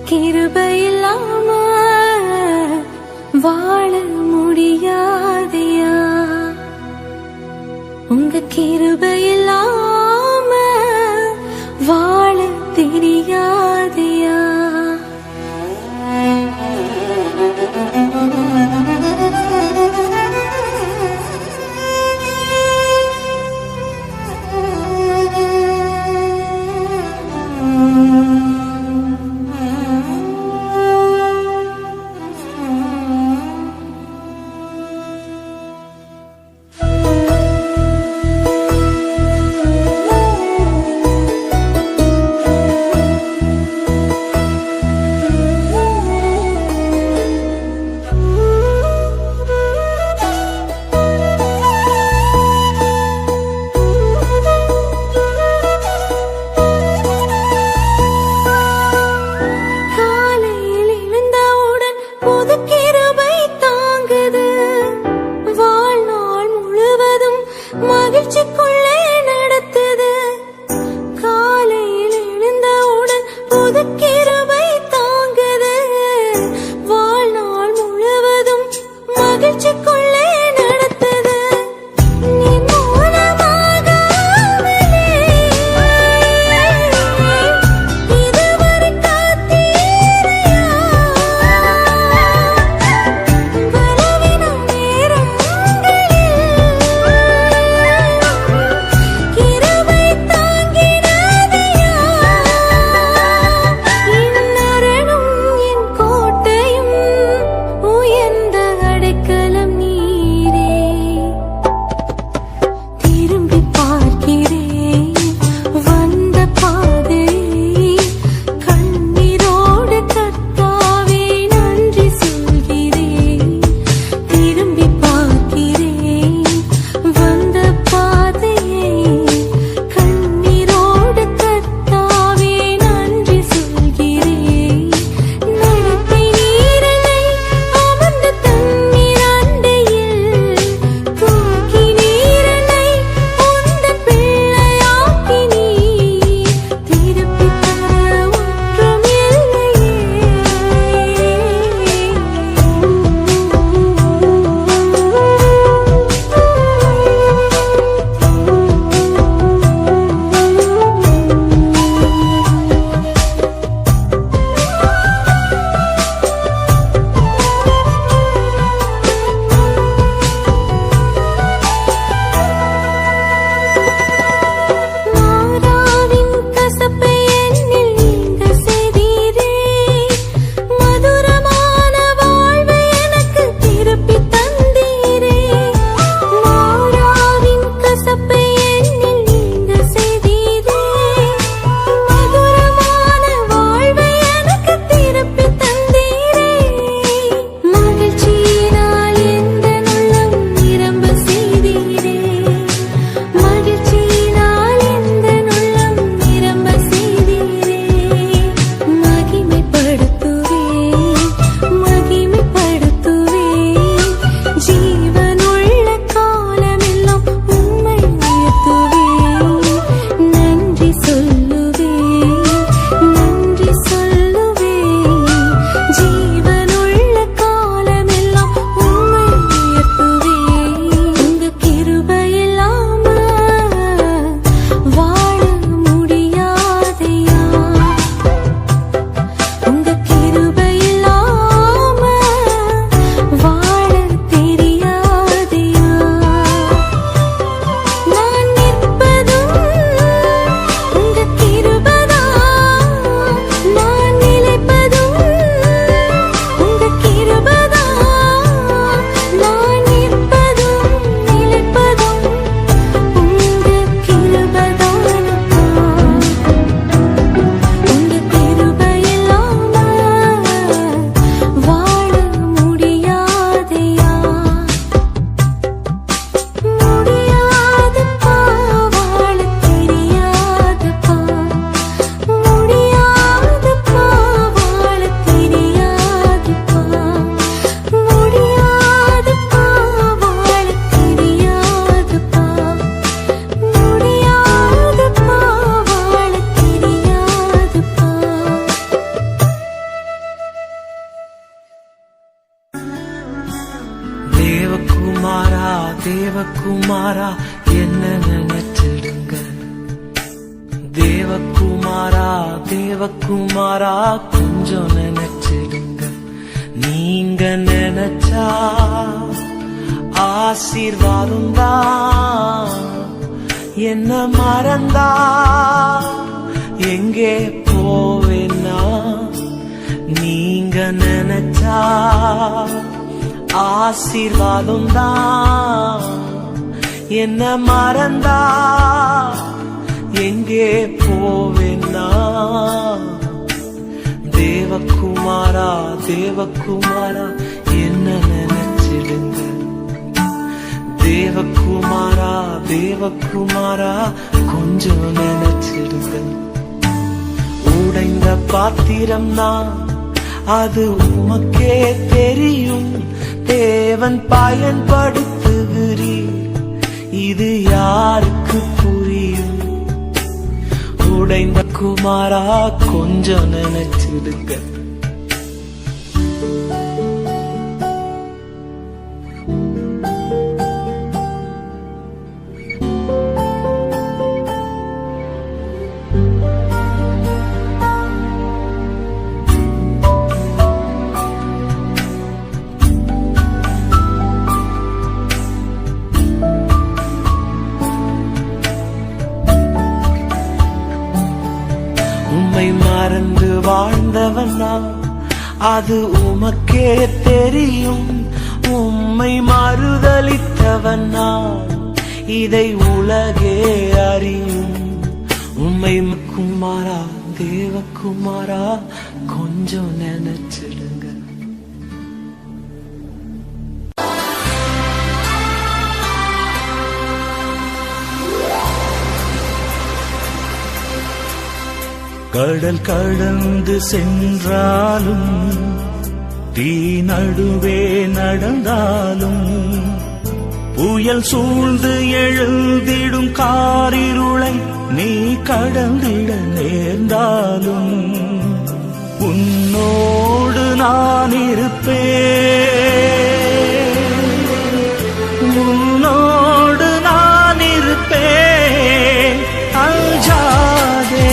கிருபை இல்லாம வாழ முடியாதையா, உங்க கிருபை இல்லாம வாழ தெரியாதையா. மகிழ்ச்சிக்குள்ளே நடத்துது. காலையில் எழுந்தவுடன் புது கிருபை தாங்குது. வாழ்நாள் முழுவதும் மகிழ்ச்சிக்குள்ளே நடத்துது. நீ மூலமாகாமலே இதுவரை காத்தீரையா. பலவீனம் நேரங்களில் கிருபை தாங்கிடாதையா. தேவகுமாரா என்ன நினைச்சிடுங்க. தேவகுமாரா தேவகுமாரா கொஞ்சம் நினைச்சிடுங்க. நீங்க நினைச்சா ஆசீர்வாதம் தான். என்ன மறந்தா எங்கே போவேன்னா, நீங்க நினைச்சா ஆசீர்வாதம் தான். என்ன மறந்தா எங்கே போவேன்னா, தேவகுமாரா தேவகுமாரா என்ன நினைச்சிடுங்க. தேவகுமாரா தேவகுமாரா கொஞ்சம் நினைச்சிடுங்க. உடைந்த பாத்திரம்னா அது உமக்கே தெரியும். தேவன் பயன்படுத்துகிறீர், இது யாருக்கு புரியும். உடைந்த குமாரா கொஞ்சம் நினைச்சிடுங்க. உம்மை மறந்து வாழ்ந்தவனா அது உமக்கே தெரியும். உம்மை மறுதலித்தவனா இதை உலகே அறியும். உம்மை குமாரா தேவகுமாரா கொஞ்சம் நினைச்சிடுங்க. கடல் கடந்து சென்றாலும், தீ நடுவே நடந்தாலும், புயல் சூழ்ந்து எழுந்திடும் காரிருளை நீ கடந்திட நேர்ந்தாலும், உன்னோடு நான் இருப்பேன். உன்னோடு நான் இருப்பேன். அஞ்சாதே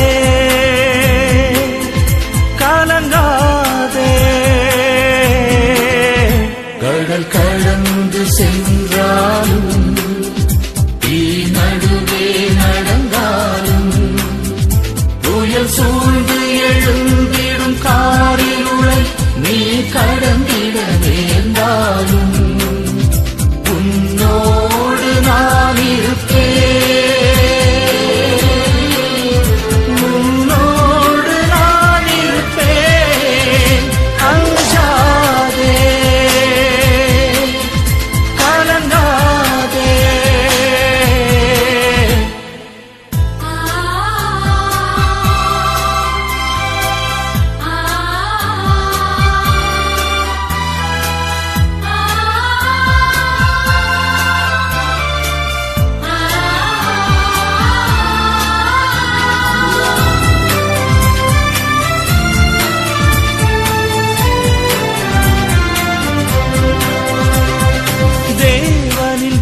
கலங்காதே. கடல் கடந்து சென்றாலும், தீ நடுவே நடந்தாலும், புயல் சூழ்ந்து எழுந்திடும் காரிருளை நீ கடந்திட நேர்ந்தாலும், உன்னோடு நான் இருப்பேன்.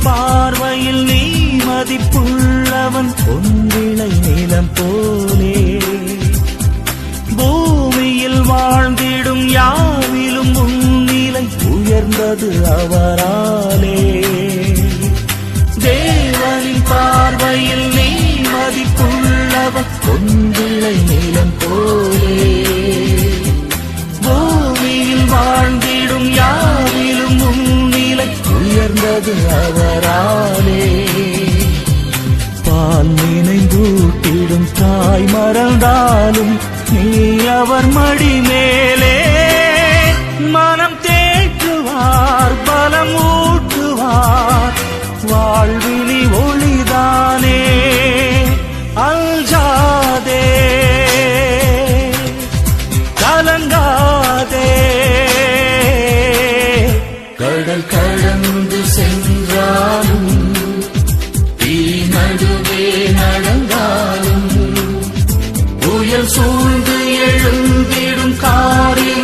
பார்வையில் நீ மதிப்புள்ளவன், பொன்விளை நிலம் போலே. பூமியில் வாழ்ந்திடும் யாவிலும் உன்னிலை உயர்ந்தது அவராலே. தேவனின் பார்வையில் நீ மதிப்புள்ளவன், பொன்விளை நிலம் போலே. பூமியில் வாழ்ந்திடும் யாவிலும் உன்னிலை உயர்ந்தது அவராலே. பால் நினைந்தூட்டிடும் தாய் மறந்தாலும், நீ அவர் மடி மேலே. மனம் தேற்றுவார், பலம் ஊட்டுவார், வாழ்வினி ஒளிதானே. அஞ்சாதே கலங்காதே. கடல் கடந்து சென்றாலும், தீ நடுவே நடந்தாலும், புயல் சூழ்ந்து எழுந்திடும் காரில்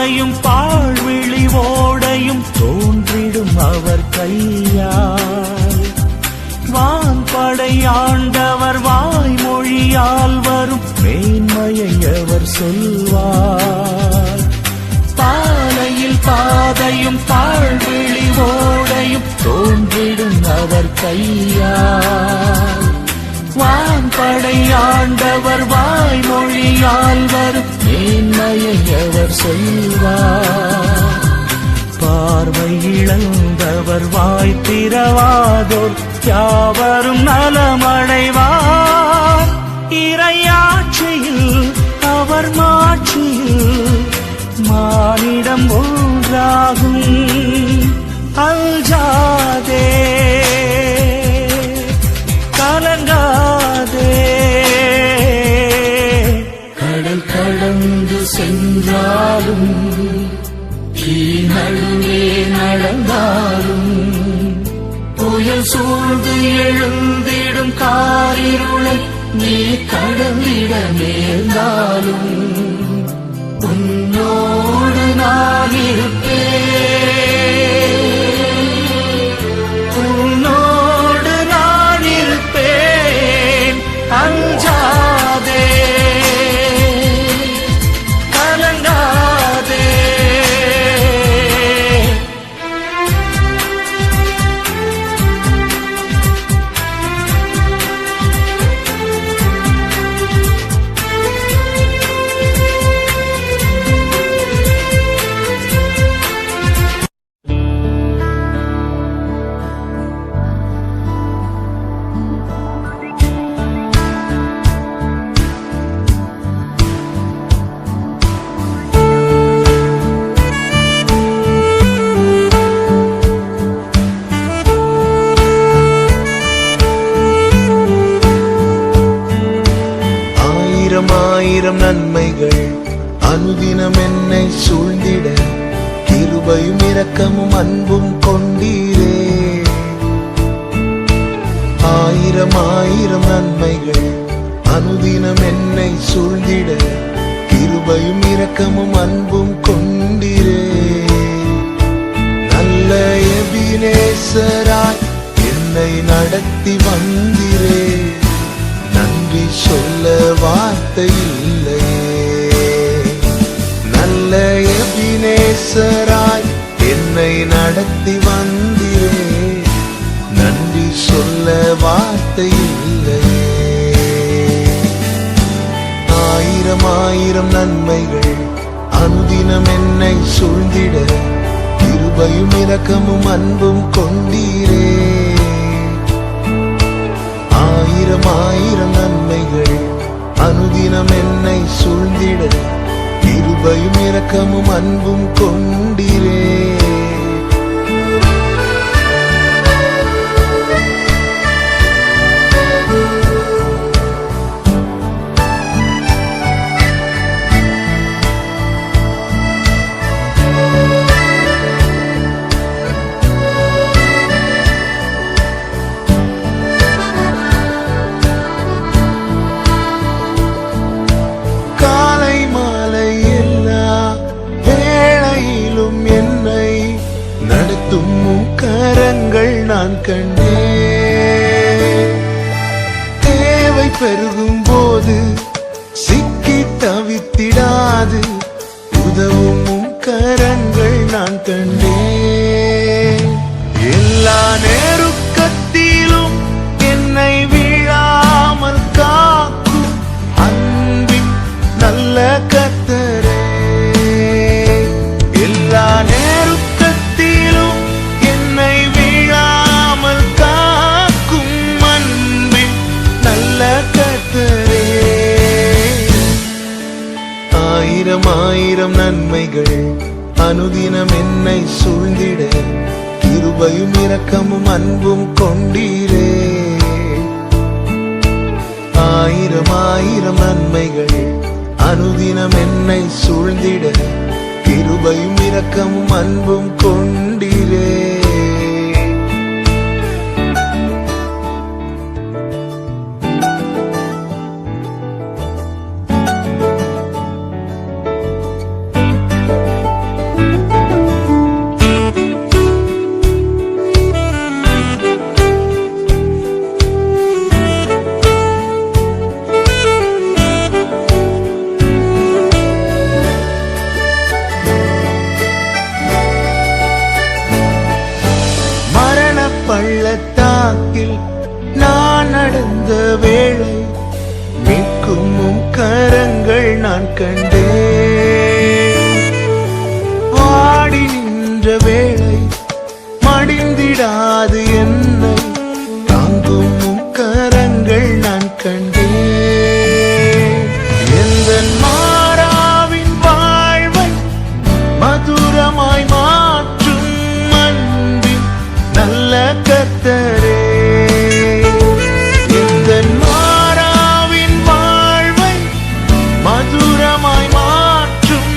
பாதையும் பாழ்விழி ஓடையும் தோன்றிடும் அவர் கையால். வான்படை ஆண்டவர் வாய்மொழியால் வரும் மேன்மையை அவர் சொல்வார். பாலையில் பாதையும் பாழ்விழி ஓடையும் தோன்றிடும் அவர் கையால். வான்படை ஆண்டவர் வாய்மொழியால் வரும் மேன்மையை அவர் சொல்வார். பார்வை இழந்தவர் வாய் திறவாதோர் யாவரும் நலமடைவார். இறையாட்சியில் அவர் மாட்சியில் மானிடம் ஒன்றாகும். அஞ்சாதே கலங்காதே, கடல் கடந்து சென்றாலும் நடுவே நடந்தாலும் புயல் சூழ்ந்து எழுந்திடும் காரிருளை நீ கடந்திட நேர்ந்தாலும் உன்னோடு நான் இருப்பேன், உன்னோடு நான் இருப்பேன். அஞ்சாதே கலங்காதே. ஆயிரம் நன்மைகள் அனுதினம் என்னை சூழ்ந்திட கிருபையும் இரக்கமும் அன்பும் கொண்டீரே. ஆயிரம் ஆயிரம் நன்மைகள் அனுதினம் என்னை சூழ்ந்திட கிருபையும் இரக்கமும் அன்பும் கொண்டீரே. நல்ல எபினேசராய் என்னை நடத்தி வந்தீரே. நன்றி சொல்ல வார்த்தை இல்லையே. நல்ல எபினேசராய் என்னை நடத்தி வந்தீரே. நன்றி சொல்ல வார்த்தை இல்லையே. ஆயிரம் ஆயிரம் நன்மைகள் அனுதினம் என்னை சூழ்ந்திட கிருபையும் இரக்கமும் அன்பும் கொண்டீரே. ஆயிரம் ஆயிரம் நன்மைகள் அனுதினம் என்னை சூழ்ந்திட கிருபையும் இரக்கமும் அன்பும் கொண்டீரே. கரங்கள் நான் கண்டேன். தேவை பெருகும் போது சிக்கி தவித்திடாது உதவும் கரங்கள் நான் கண்டேன். எல்லா நெருக்கத்திலும் என்னை வீழாமல் காக்கும் அன்பின் நல்ல கர்த்தரே. எல்லா நெருக்கத்திலும் என்னை வீழாமல் காக்கும் அன்பின் நல்ல கர்த்தரே. ஆயிரம் ஆயிரம் நன்மைகள் அனுதினம் என்னை சூழ்ந்திட கிருபையும் இரக்கமும் அன்பும் கொண்டீரே. ஆயிரம் ஆயிரம் நன்மைகள் அனுதினம் என்னை சூழ்ந்திட கிருபையும் இரக்கமும் அன்பும் கொண்டீரே. கண்டேன். வாடி நின்ற வேளை மடிந்திடாது என்னை தாங்கும் உன் கரங்கள் நான் கண்டேன். எந்தன் மாறாவின் வாழ்வை மதுரமாய் மாற்றும் அன்பின் நல்ல கர்த்தரே. எந்தன் மாறாவின் வாழ்வை மதுரமாய் மாற்றும்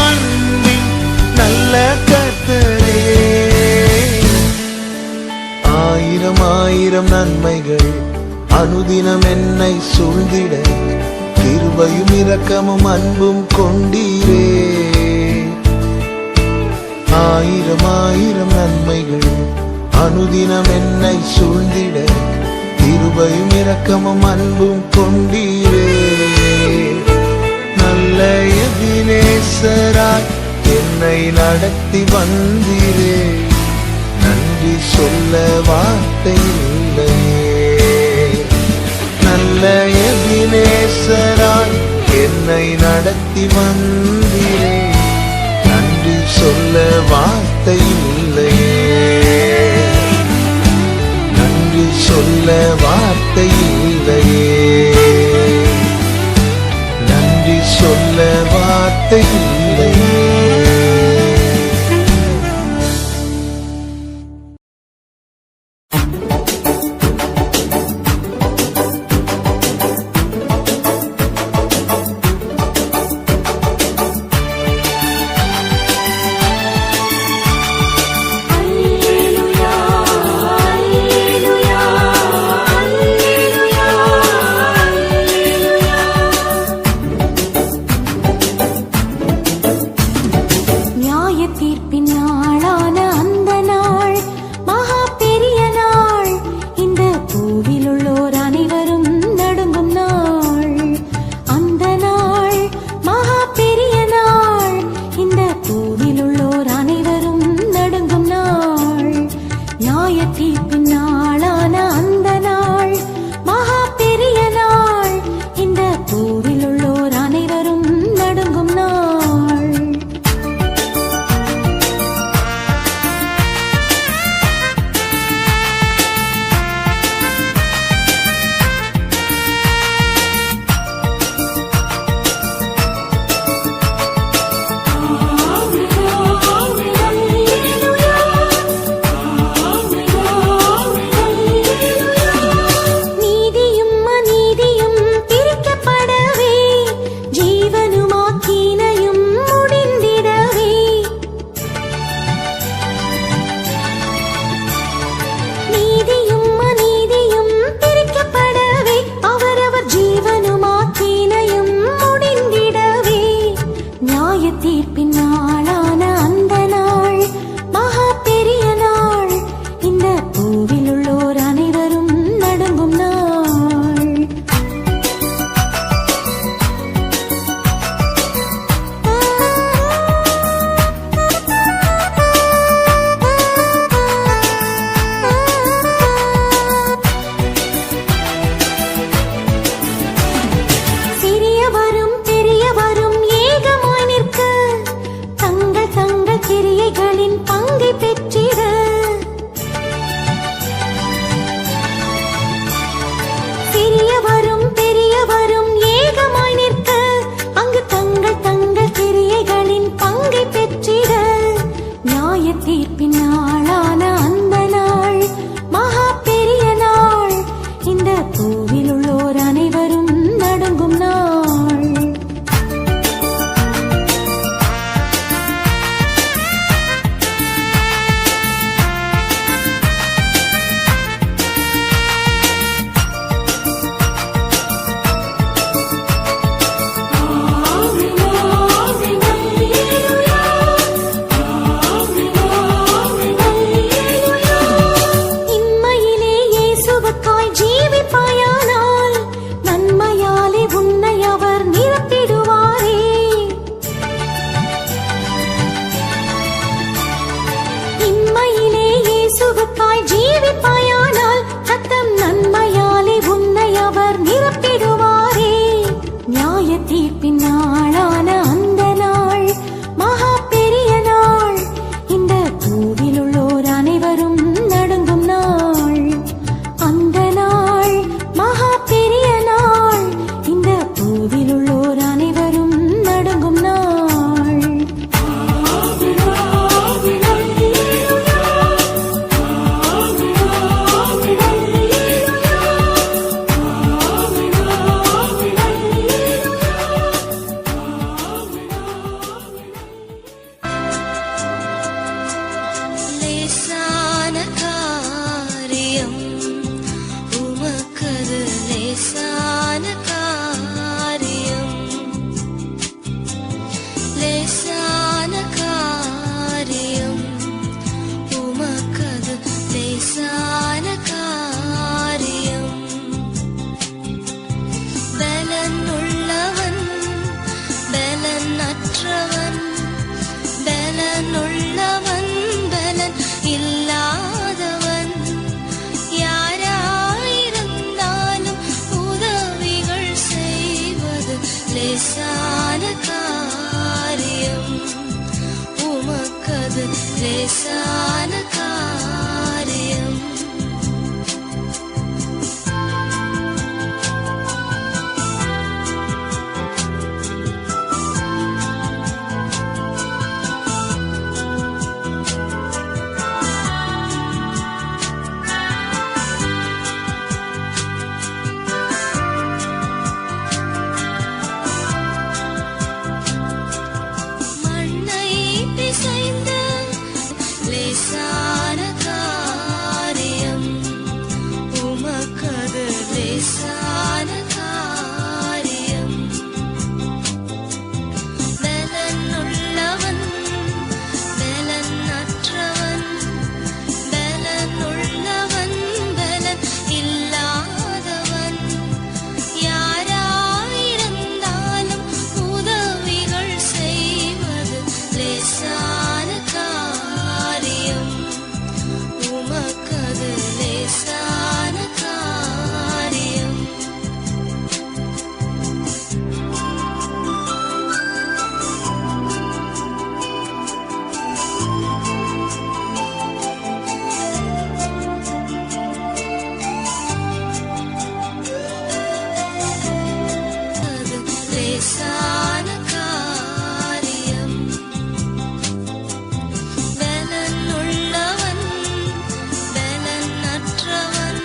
அன்பின் நல்ல கர்த்தரே. ஆயிரம் ஆயிரம் நன்மைகள் அனுதினம் என்னை சூழ்ந்திட கிருபையும் இரக்கமும் அன்பும் கொண்டீரே. ஆயிரம் ஆயிரம் நன்மைகள் அனுதினம் என்னை சூழ்ந்திட கிருபையும் இரக்கமும் அன்பும் கொண்டீரே. நல்ல எபினேசராய் என்னை நடத்தி வந்தீரே. நன்றி சொல்ல வார்த்தை இல்லையே. நல்ல எபினேசராய் என்னை நடத்தி வந்தீரே. நன்றி சொல்ல வார்த்தை இல்லையே. நன்றி சொல்ல வார்த்தை இல்லையே. நன்றி சொல்ல வார்த்தை இல்லையே. அல்லேலூயா அல்லேலூயா அல்லேலூயா அல்லேலூயா. நியாய தீர்ப்பின் நாளான அந்த நாள் மகா பெரிய நாள். இந்த பூவில் உள்ளோர் அனைவரும் நடுங்கும் நாள். அந்த நாள் மகா பெரிய நாள். இந்த பூவில் உள்ளோர் அனைவரும் நடுங்கும் நாள். நியாய தீர்ப்பின் நாளான அந்த நாள் மகா பெரிய நாள். இந்த பூவில் உள்ளோர் அனைவரும் நடுங்கும் நாள். நீதியும் அநீதியும் பிரிக்கப்படவே ஜீவனும் ஆக்கீனையும் முடிந்திடவே. நீதியும் அநீதியும் பிரிக்கப்படவே அவரவர் ஜீவனும் ஆக்கீனையும் முடிந்திடவே. நியாய தீர்ப்பின் நாளான அந்த நாள் மகா பெரிய நாள். இந்த பூவில் உள்ளோர் அனைவரும் நடுங்கும் நாள். சிறியவரும் பெரியவரும் ஏகமாய் நிற்க தங்கள் அது லேசான காரியம். மண்ணை பிசைந்து லேசான காரியம், உமக்கது லேசான காரியம். பலனுள்ளவன் பலனற்றவன், பலனுள்ளவன் பலன் இல்லாதவன், யாராயிருந்தாலும் உதவிகள் செய்வது லேசான காரியம், உமக்கது லேசான காரியம். அது லேசான காரியம். பலனுள்ளவன் பலனற்றவன்,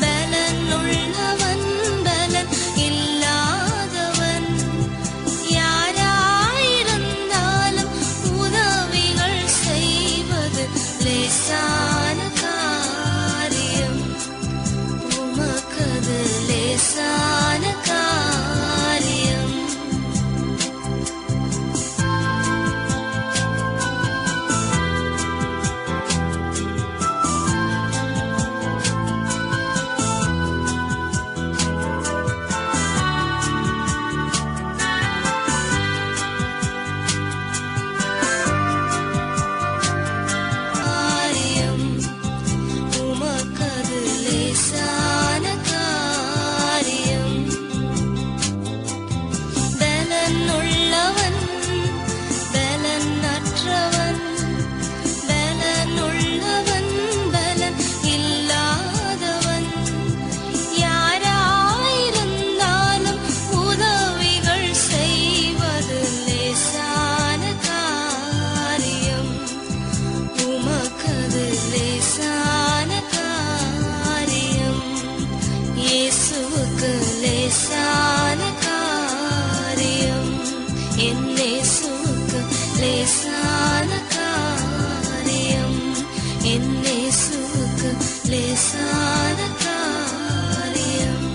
பலனுள்ளவன் பலன் இல்லாதவன், யாராயிருந்தாலும் உதவிகள் செய்வது லேசான காரியம், உமக்கது லேசான காரியம். காரியம், உமக்கது லேசான காரியம். பலனுள்ளவன் பலனற்றவன், பலனுள்ளவன் பலன் இல்லாதவன், யாராயிருந்தாலும் உதவிகள் செய்வது லேசான காரியம், உமக்கது லேசான காரியம். இயேசுவுக்கு லேசான காரியம், என் இயேசுவுக்கு லேசான காரியம், என் இயேசுவுக்கு லேசான காரியம்.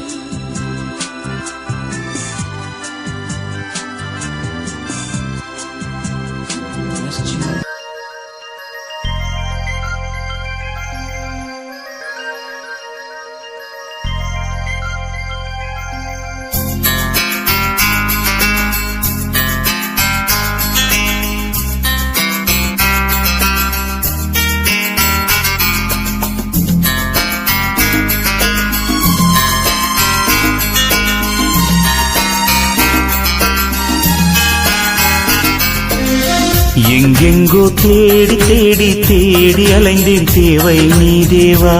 எங்கெங்கோ தேடி தேடி தேடி அலைந்தேன், தேவை நீ தேவா.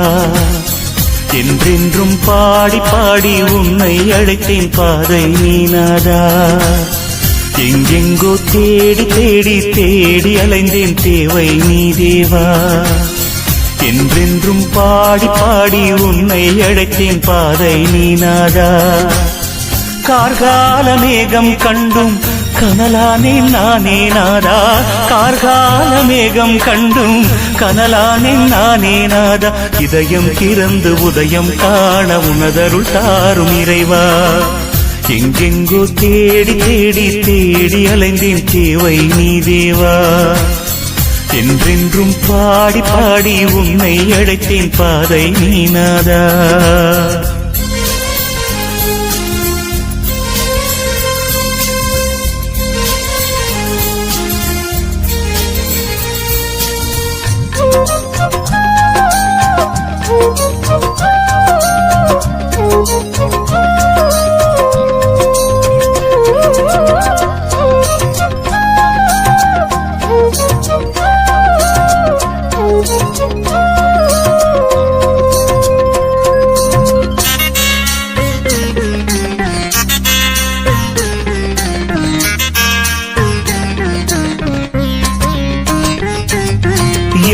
என்றென்றும் பாடி பாடி உன்னை அழைத்தேன், பாதை நீ நாதா. எங்கெங்கோ தேடி தேடி தேடி அலைந்தேன், தேவை நீ தேவா. என்றென்றும் பாடி பாடி உன்னை அழைத்தேன், பாதை நீ நாதா. கார்கால மேகம் கண்டும் கனலானேன் நானே நாதா, கார்கால மேகம் கண்டும் கனலானேன் நானே நாதா. இதயம் திறந்து உதயம் காண உனதருள் தாரும் இறைவா. எங்கெங்கோ தேடி தேடி தேடி அலைந்தேன், தேவை நீ தேவா. என்றென்றும் பாடி பாடி உன்னை அழைத்தேன், பாதை நீ நாதா.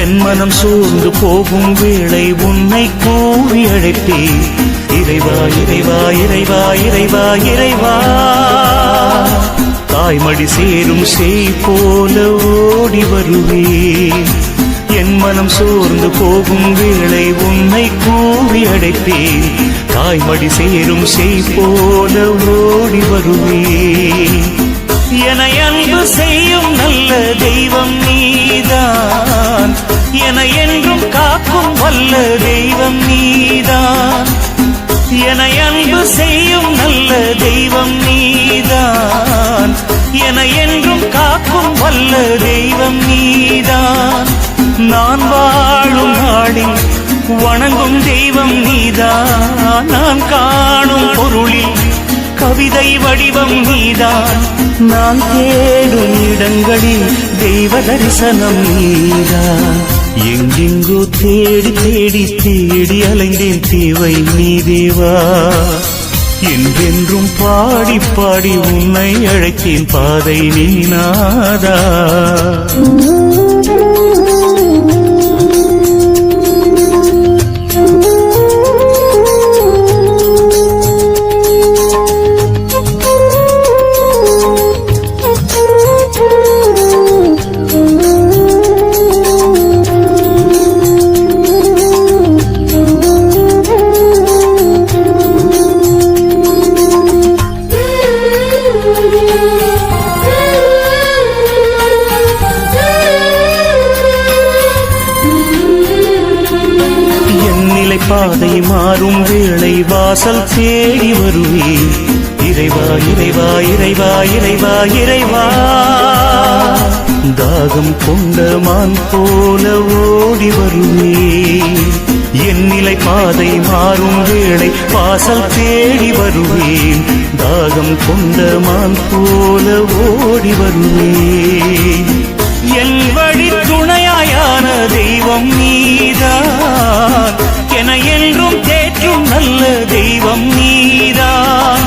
என் மனம் சோர்ந்து போகும் வேளை உன்னை கூவி அழைப்பேன். இறைவா இறைவா இறைவா இறைவா இறைவா, தாய்மடி சேரும் செய் போல ஓடி வருவேன். என் மனம் சோர்ந்து போகும் வேளை உன்னை கூவி அழைப்பேன். தாய்மடி சேரும் செய் போல ஓடி வருவேன். என அன்பு செய்யும் நல்ல தெய்வம் நீதான், என என்றும் காக்கும் வல்ல தெய்வம் நீதான். என அன்பு செய்யும் நல்ல தெய்வம் நீதான், என என்றும் காக்கும் வல்ல தெய்வம் நீதான். நான் வாழும் நாளில் வணங்கும் தெய்வம் நீதான். நான் காணும் பொருளில் கவிதை வடிவம் நீதான். நான் தேடும் இடங்களில் தெய்வ தரிசனம் நீதான். எங்கெங்கோ தேடி தேடி தேடி அலைந்தேன், தேவை நீ தேவா. என்றென்றும் பாடி பாடி உன்னை அழைத்தேன், பாதை நீ நாதா. பாதை மாறும் வேளை வாசல் தேடி வருவேன். இறைவா இறைவா இறைவா இறைவா இறைவா, தாகம் கொண்ட மான் போல ஓடி வருவேன். என் நிலை பாதை மாறும் வேளை வாசல் தேடி வருவேன். தாகம் கொண்ட மான் போல ஓடி வருவேன். என் வழி துணையாயான தெய்வம் நீதான், என என்றும் தேற்றும் நல்ல தெய்வம் நீதான்.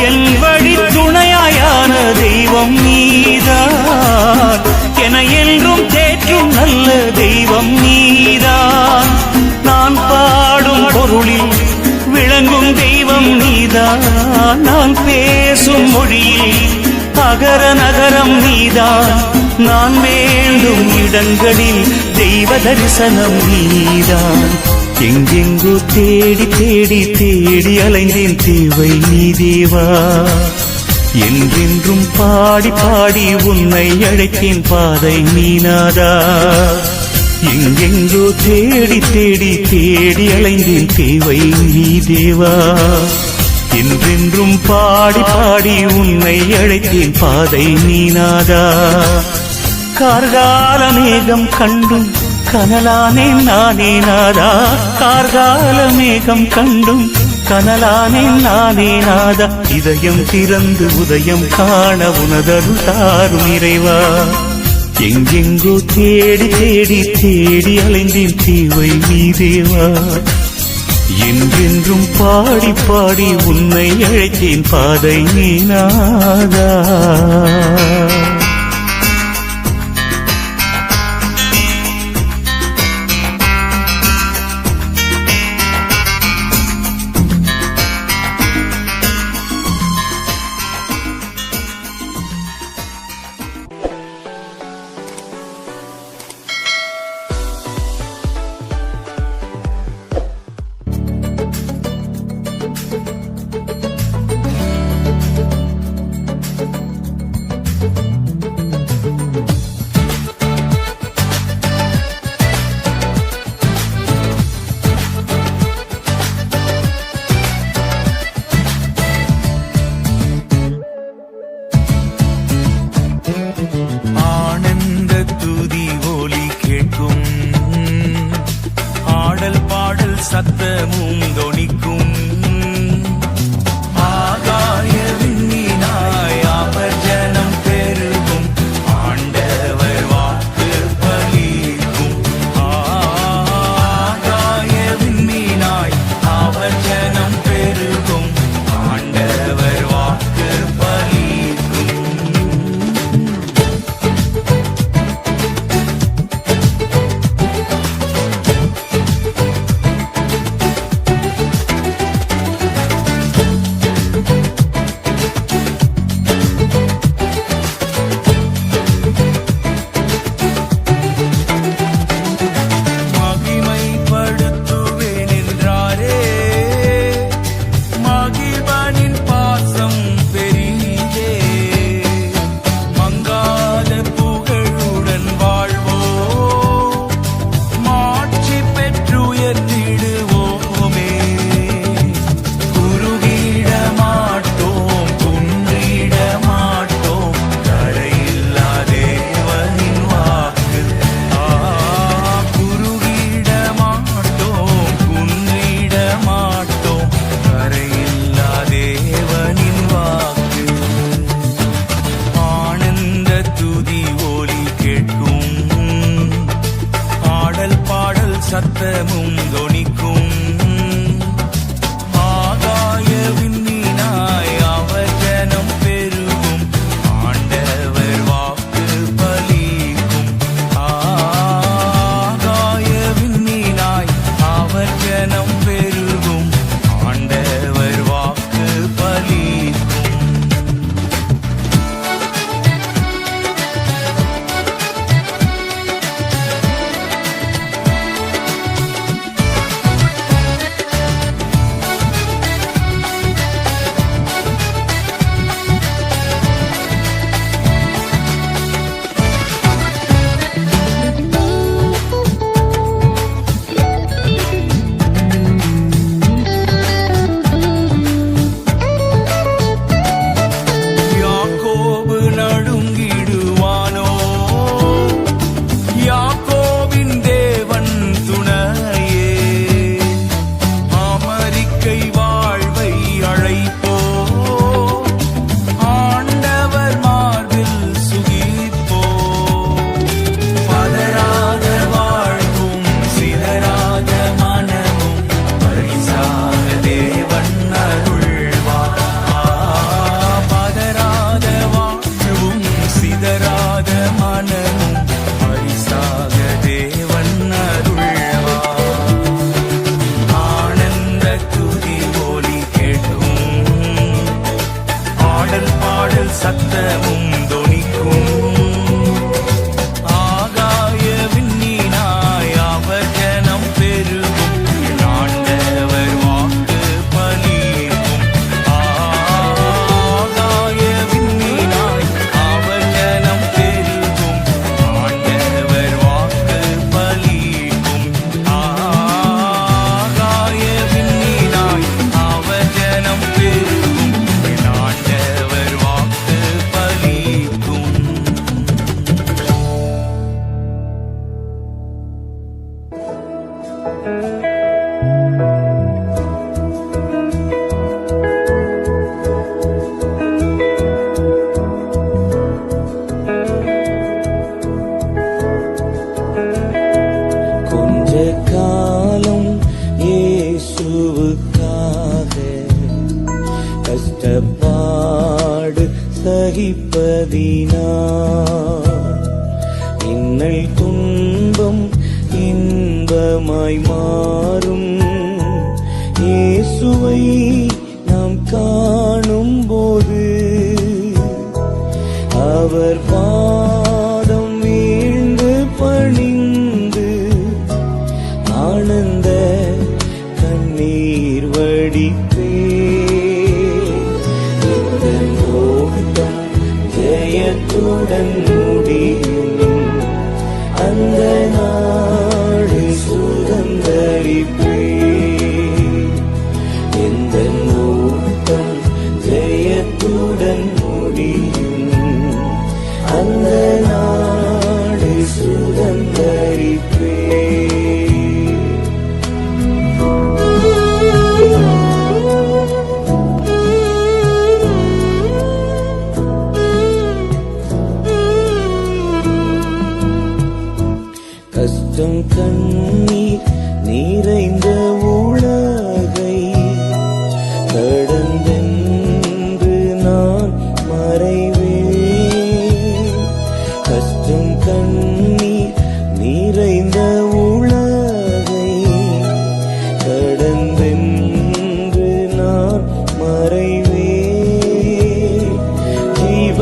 என் வழி துணையாயான தெய்வம் நீதான், என என்றும் தேற்றும் நல்ல தெய்வம் நீதான். நான் பாடும் பொருளில் விளங்கும் தெய்வம் நீதான். நான் பேசும் மொழியில் அகர நகரம் நீதான். நான் வேண்டும் இடங்களில் தெய்வ தரிசனம் நீதான். எங்கெங்கோ தேடி தேடி தேடி அலைந்தேன், தேவை நீ தேவா. என்றென்றும் பாடி பாடி உன்னை அழைத்தேன், பாதை நீ நாதா. எங்கெங்கோ தேடி தேடி தேடி அலைந்தேன், தேவை நீ தேவா. என்றென்றும் பாடி பாடி உன்னை அழைத்தேன், பாதை நீ நாதா. கார்கால மேகம் கண்டும் கனலானே நானே நாதா. கார்கால மேகம் கண்டும் கனலானே நானே நாதா. இதயம் திறந்து உதயம் காண உனதருள் தாரும் இறைவா. எங்கெங்கோ தேடி தேடி தேடி அலைந்தேன், தேவை நீ தேவா. என்றென்றும் பாடி பாடி உன்னை அழைத்தேன், பாதை நீ நாதா. சத்தமும் தொனிக்கும் ஆகாய விண்ணினாய் ஆபர்ஜனம் பெருகும் ஆண்டவர் வாக்கு பலிக்கும் ஆகாய விண்ணினாய் ஆபர்ஜனம் பெருகும் ஆண்டவர் வாக்கு பலிக்கும் ஒலி கேட்கும், ஆடல் பாடல் சத்தமும் தொனிக்கும். ஆகாய விண்மீனாய் அவர் ஜனம் பெருகும், ஆண்டவர் வாக்கு பலிக்கும். ஆகாய விண்மீனாய் அவர் ஜனம் பெருகும், ஆண்டவர் வாக்கு பலிக்கும். யாக்கோபு நடுங்கிடுவானோ, யாக்கோபின் தேவன் துணையே. அமெரிக்கை வாழ்வை அழைப்போ, ஆண்டவர் மார்பில் சுகிப்போ. பதறாத வாழ்வும் சிதறாத மனமும் பரிசாக தேவன் அருள்வார். பதறாத வாழ்வும் சிதறாத மனமும் பரிசாக தேவன் அருள்வார். ஆனந்த துதி ஒலி கேட்கும், ஆடல் பாடல் சத்தமும் தொனிக்கும். ஆகாய விண்மீனாய் அவர் ஜனம் பெருகும், ஆண்டவர் வாக்கு பலிக்கும். ஆகாய விண்மீனாய் அவர் ஜனம் பெருகும், ஆண்டவர் வாக்கு பலிக்கும். ஆகாய விண்மீனாய் அவர் ஜனம் பெருகும், ஆண்டவர் வாக்கு பலிக்கும். கொஞ்ச காலம் இயேசுவுக்காக கஷ்டப்பாடு சகிப்பதினால் இன்னல் துன்பம் இன்பமாய் மாறும். இயேசுவை நாம் காணும் போது அவர் பாதம் வீழ்ந்து பணிந்து ஆனந்த கண்ணீர் வடிப்பே. இந்த ஓட்டம் ஜெயத்துடன் முடியும், அந்த நாடு சுதந்தரிப்பே. இந்த ஓட்டம் ஜெயத்துடன் முடியும், அந்த நாடு சுதந்தரிப்பே. கஷ்டம் கண்ணீர் நிறைந்த உலகை கடந்தென்று நான் மறைவேன். கஷ்டம் கண்ணீர் நிறைந்த உலகை கடந்தென்று நான் மறைவேன். ஜீவ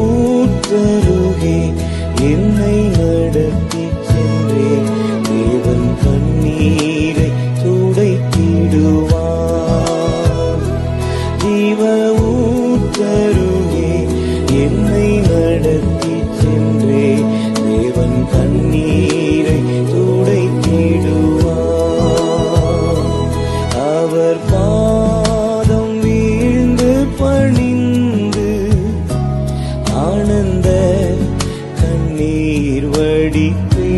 ஊற்றருகே என்னை நடத்தி சென்றே, தேவன் கண்ணீரை துடைத்திடுவார். ஜீவ ஊற்றருகே என்னை நடத்தி சென்றே, தேவன் கண்ணீரை துடைத்திடுவார். அவர் பாதம் வீழ்ந்து பணிந்து ஆனந்த கண்ணீர் வடிப்பே.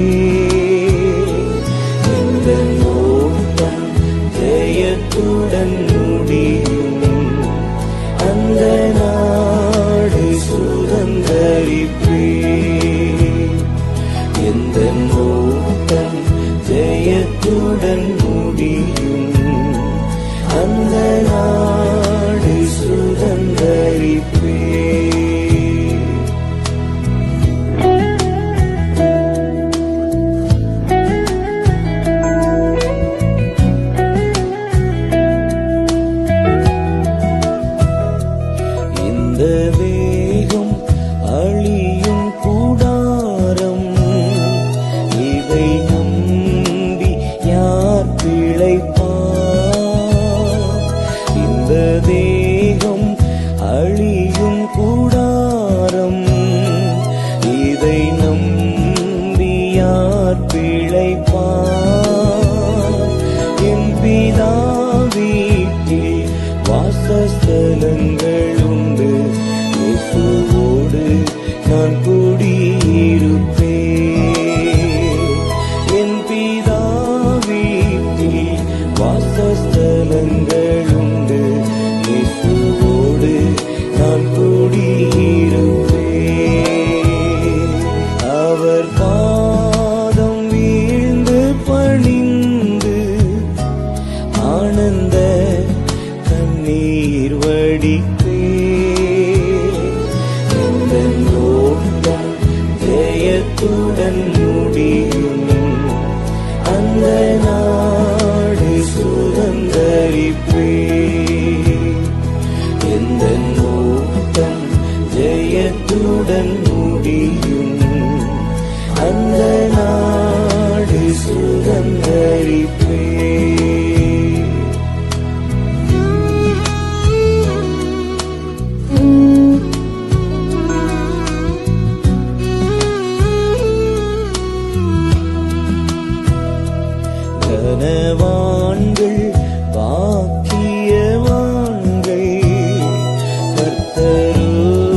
இந்த ஓட்டம் ஜெயத்துடன் முடியும், அந்த நாடு சுதந்தரிப்பே. பிழைப்பார் பிழைப்பார். என் பிதா வீட்டில் வாசஸ்தலங்கள் உண்டு, இயேசுவோடு நான் குடியிருப்பேன். என் பிதா வீட்டில் வாசஸ்தலங்கள் உண்டு, இயேசுவோடு நான் குடியிருப்பேன். அவர் பாதம் வீழ்ந்து பணிந்து ஆனந்த கண்ணீர் வடிப்பேன். எந்தன் ஓட்டம் ஜெயத்துடன் முடியும், அந்த நாடு சுதந்தரிப்பேன். எந்தன் ஓட்டம் ஜெயத்துடன் முடியும், அந்த நாடு சுதந்தரிப்பேன். கனவான்கள் பாக்கியவான்கள், கர்த்தருக்குள்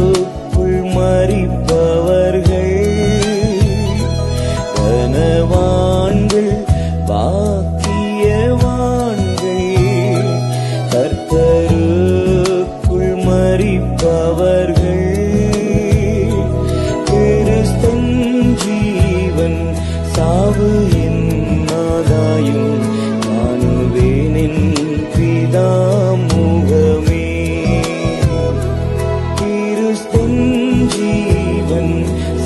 மரிப்பவர்கள். கனவான்கள் பாக்கியவான்கள், கர்த்தருக்குள் மரிப்பவர்கள். கிறிஸ்தன் ஜீவன் சாவு என்னாதாயும், காணுவேனின் பிதா முகமே. கிறிஸ்தன் ஜீவன்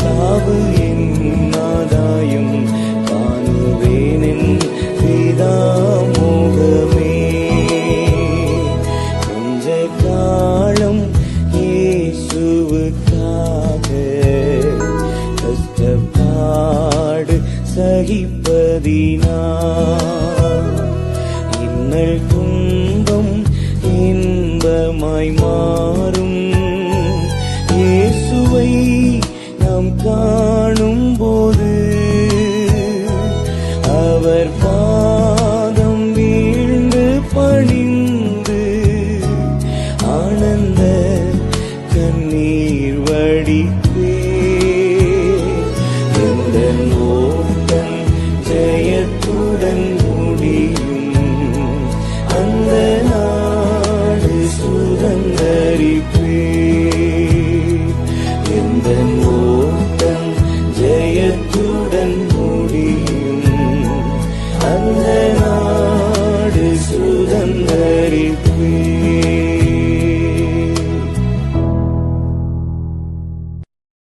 சாவு என்னாதாயும், காணுவேனின் பிதா முகமே. கொஞ்ச காலம் இயேசுவுக்காக கஷ்டப்பாடு சகிப்பதினால், இன்னல் துன்பம் இன்பமாய் மாறும். இயேசுவை நாம் காணும் போது அவர் பாதம் வீழ்ந்து பணிந்து ஆனந்த கண்ணீர் வடிப்பேன். எந்தன் ஓட்டம் ஜெயத்துடன் முடியும், அந்த நாடு சுதந்தரிப்பேன். எந்தன்